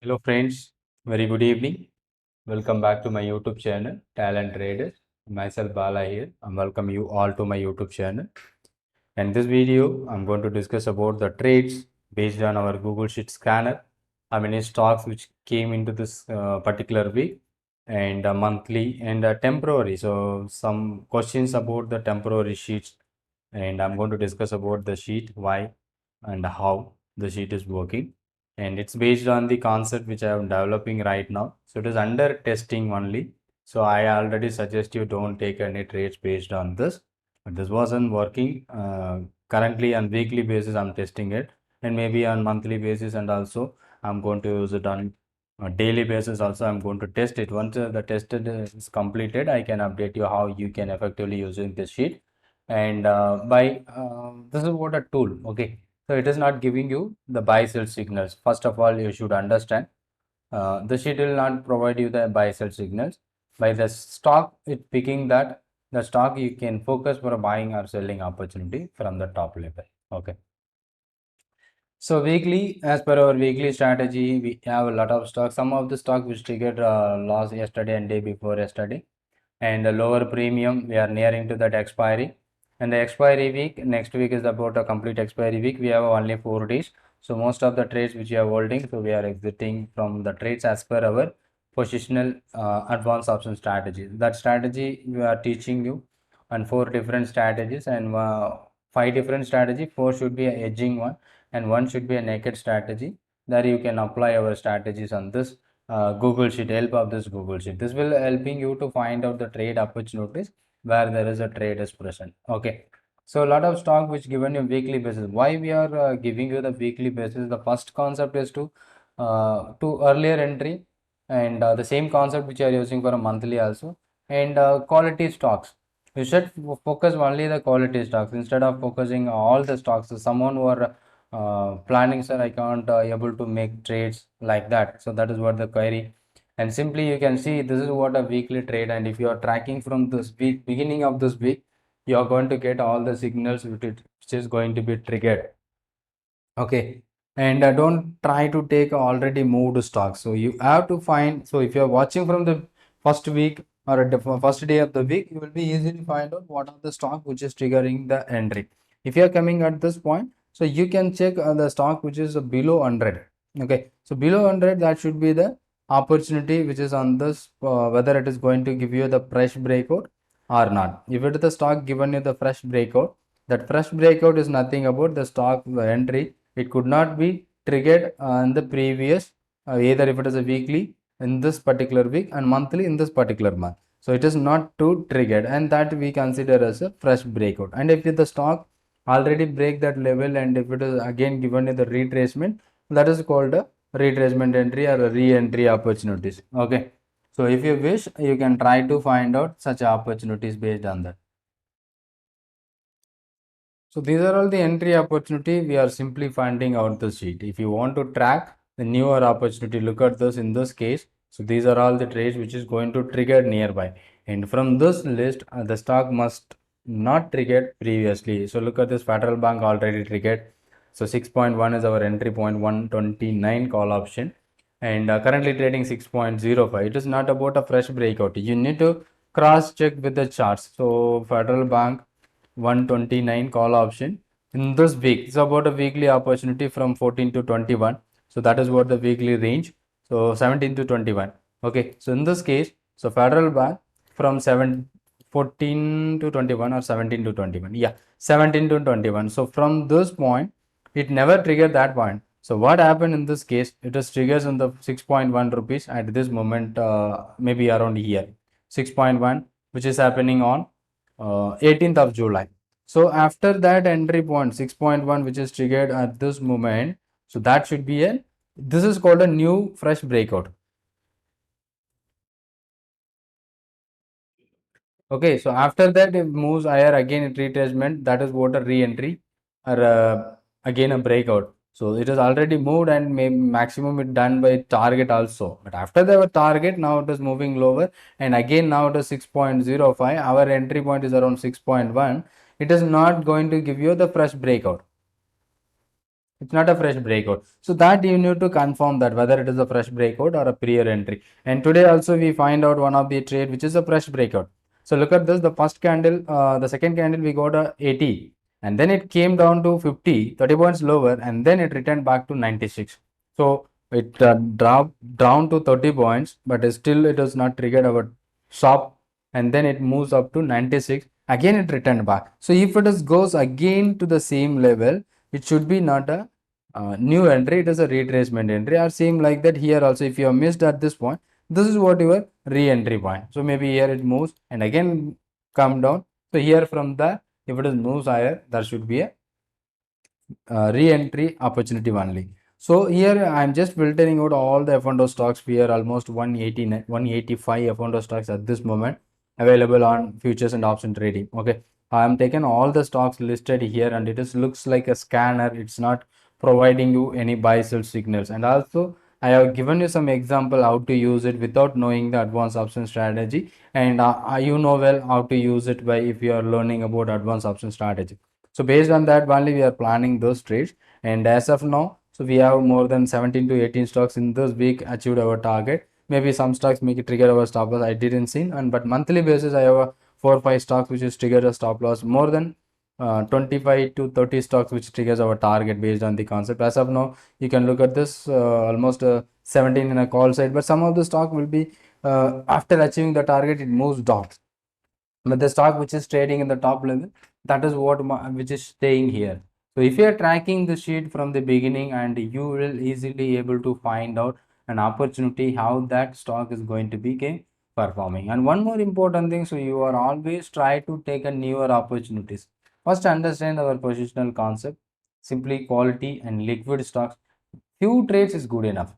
Hello friends, very good evening. Welcome back to my YouTube channel, Talent Traders. Myself Bala here. I welcome you all to my YouTube channel. In this video, I'm going to discuss about the trades based on our Google Sheet scanner. How many stocks which came into this particular week and monthly and temporary. So some questions about the temporary sheets, and I'm going to discuss about the sheet, why and how the sheet is working, and it's based on the concept which I am developing right now. So it is under testing only. So I already suggest you don't take any trades based on this. But this wasn't working. Currently on weekly basis I'm testing it, and maybe on monthly basis, and also I'm going to use it on a daily basis also. I'm going to test it. Once the tested is completed, I can update you how you can effectively using this sheet. And this is what a tool. Okay, so it is not giving you the buy sell signals. First of all, you should understand the sheet will not provide you the buy sell signals. By the stock, it picking that the stock you can focus for a buying or selling opportunity from the top level. Okay. So weekly, as per our weekly strategy, we have a lot of stocks. Some of the stock which triggered loss yesterday and day before yesterday, and a lower premium. We are nearing to that expiry, and the expiry week next week is about a complete expiry week. We have only 4 days. So most of the trades which we are holding, so we are exiting from the trades as per our positional advanced option strategy. That strategy we are teaching you on 4 different strategies, and 5 different strategy. 4 should be a edging one, and 1 should be a naked strategy. There you can apply our strategies on this Google Sheet, help of this Google Sheet. This will helping you to find out the trade opportunities where there is a trade is present. Okay. So a lot of stock which given you weekly basis. Why we are giving you the weekly basis? The first concept is to earlier entry, and the same concept which you are using for a monthly also, and quality stocks. You should focus only the quality stocks instead of focusing all the stocks. So someone who are planning, sir, I can't able to make trades like that. So that is what the query. And simply you can see this is what a weekly trade, and if you are tracking from this week, beginning of this week, you are going to get all the signals which is going to be triggered. Okay. And don't try to take already moved stocks. So you have to find, so if you are watching from the first week or at the first day of the week, you will be easily find out what are the stock which is triggering the entry. If you are coming at this point, so you can check the stock which is below 100. Okay, so below 100, that should be the opportunity which is on this, whether it is going to give you the fresh breakout or not. If it is the stock given you the fresh breakout, that fresh breakout is nothing about the stock entry. It could not be triggered in the previous, either if it is a weekly in this particular week and monthly in this particular month. So it is not too triggered, and that we consider as a fresh breakout. And if the stock already break that level, and if it is again given in the retracement, that is called a retracement entry or a re-entry opportunities. Okay. So if you wish, you can try to find out such opportunities based on that. So these are all the entry opportunity. We are simply finding out the sheet. If you want to track the newer opportunity, look at this in this case. So these are all the trades which is going to trigger nearby. And from this list, the stock must not triggered previously. So look at this, Federal Bank already triggered. So 6.1 is our entry point, 129 call option. And currently trading 6.05. It is not about a fresh breakout. You need to cross check with the charts. So Federal Bank 129 call option in this week. It's about a weekly opportunity from 14 to 21. So that is what the weekly range. So 17 to 21. Okay. So in this case, so Federal Bank from 14 to 21 or 17 to 21. Yeah, 17 to 21. So from this point, it never triggered that point. So what happened in this case? It is triggers on the 6.1 rupees at this moment, maybe around here, 6.1, which is happening on 18th of July. So after that entry point 6.1, which is triggered at this moment, so that should be this is called a new fresh breakout. Okay, so after that it moves higher again retracement, that is what a re-entry or again a breakout. So it is already moved, and maybe maximum it done by target also. But after the target, now it is moving lower, and again now it is 6.05. Our entry point is around 6.1. It is not going to give you the fresh breakout. It's not a fresh breakout. So that you need to confirm that whether it is a fresh breakout or a prior entry. And today also we find out one of the trade which is a fresh breakout. So look at this, the first candle, the second candle we got a 80 and then it came down to 50, 30 points lower and then it returned back to 96. So it dropped down to 30 points, but still it has not triggered our stop and then it moves up to 96. Again it returned back. So if it is goes again to the same level, it should be not a new entry, it is a retracement entry, or same like that here also. If you have missed at this point, this is what your re-entry point. So maybe here it moves and again come down. So here from there, if it is moves higher, there should be a re-entry opportunity only. So here I am just filtering out all the F&O stocks. Here almost 180, 185 F&O stocks at this moment available on futures and option trading. Okay, I am taken all the stocks listed here and it is looks like a scanner. It's not providing you any buy sell signals. And also I have given you some example how to use it without knowing the advanced option strategy. And you know well how to use it by if you are learning about advanced option strategy. So based on that only we are planning those trades. And as of now, so we have more than 17 to 18 stocks in this week achieved our target. Maybe some stocks make it trigger our stop loss. I didn't see, and but monthly basis I have a 4 or 5 stocks which is triggered a stop loss. More than 25 to 30 stocks which triggers our target based on the concept. As of now, you can look at this almost 17 in a call side, but some of the stock will be after achieving the target it moves down. But the stock which is trading in the top level, that is what which is staying here. So if you are tracking the sheet from the beginning, and you will easily able to find out an opportunity how that stock is going to be performing. And one more important thing, so you are always try to take a newer opportunities. First understand our positional concept. Simply quality and liquid stocks, few trades is good enough,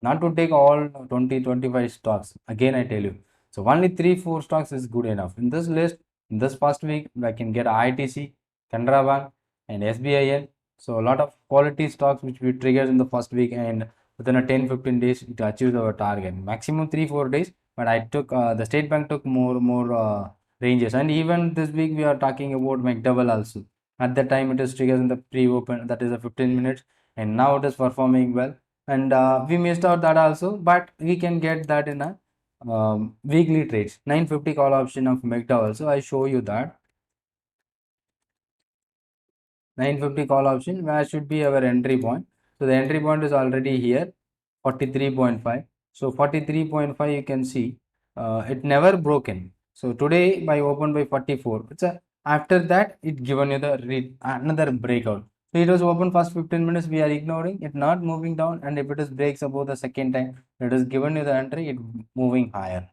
not to take all 20-25 stocks. Again I tell you, so only 3-4 stocks is good enough. In this list, in this first week, I can get ITC, Canara Bank, and SBIN. So a lot of quality stocks which we triggered in the first week, and within a 10-15 days it achieves our target. Maximum 3-4 days, but I took the State Bank took more ranges. And even this week we are talking about McDowell also. At that time it is triggers in the pre-open, that is a 15 minutes, and now it is performing well. And we missed out that also, but we can get that in a weekly trades. 950 call option of McDowell. So I show you that 950 call option, where should be our entry point. So the entry point is already here, 43.5. So 43.5 you can see it never broken. So today by open by 44, it's a, after that it given you the another breakout. So it was open first 15 minutes, we are ignoring it, not moving down, and if it is breaks above the second time, it is given you the entry, it moving higher.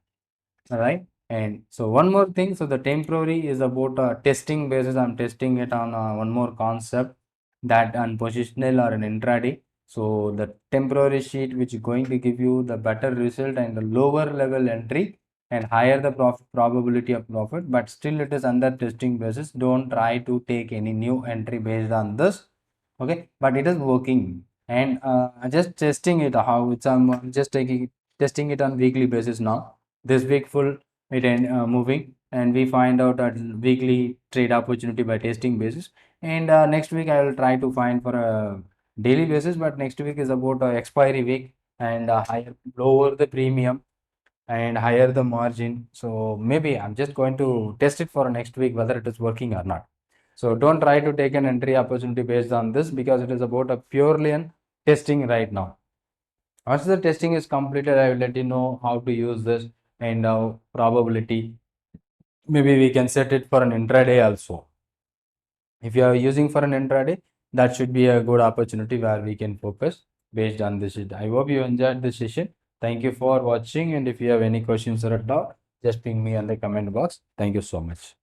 All right. And so one more thing, so the temporary is about testing basis. I'm testing it on one more concept, that on positional or an intraday. So the temporary sheet which is going to give you the better result and the lower level entry and higher the probability of profit, but still it is under testing basis. Don't try to take any new entry based on this. Okay, but it is working. And just testing it how it's I'm just taking testing it on weekly basis now. This week full it moving, and we find out that weekly trade opportunity by testing basis. And next week I will try to find for a daily basis, but next week is about expiry week, and higher lower the premium and higher the margin. So maybe I'm just going to test it for next week whether it is working or not. So don't try to take an entry opportunity based on this, because it is about a purely an testing right now. Once the testing is completed, I will let you know how to use this and probability. Maybe we can set it for an intraday also. If you are using for an intraday, that should be a good opportunity where we can focus based on this. I hope you enjoyed this session. Thank you for watching, and if you have any questions or at all, just ping me on the comment box. Thank you so much.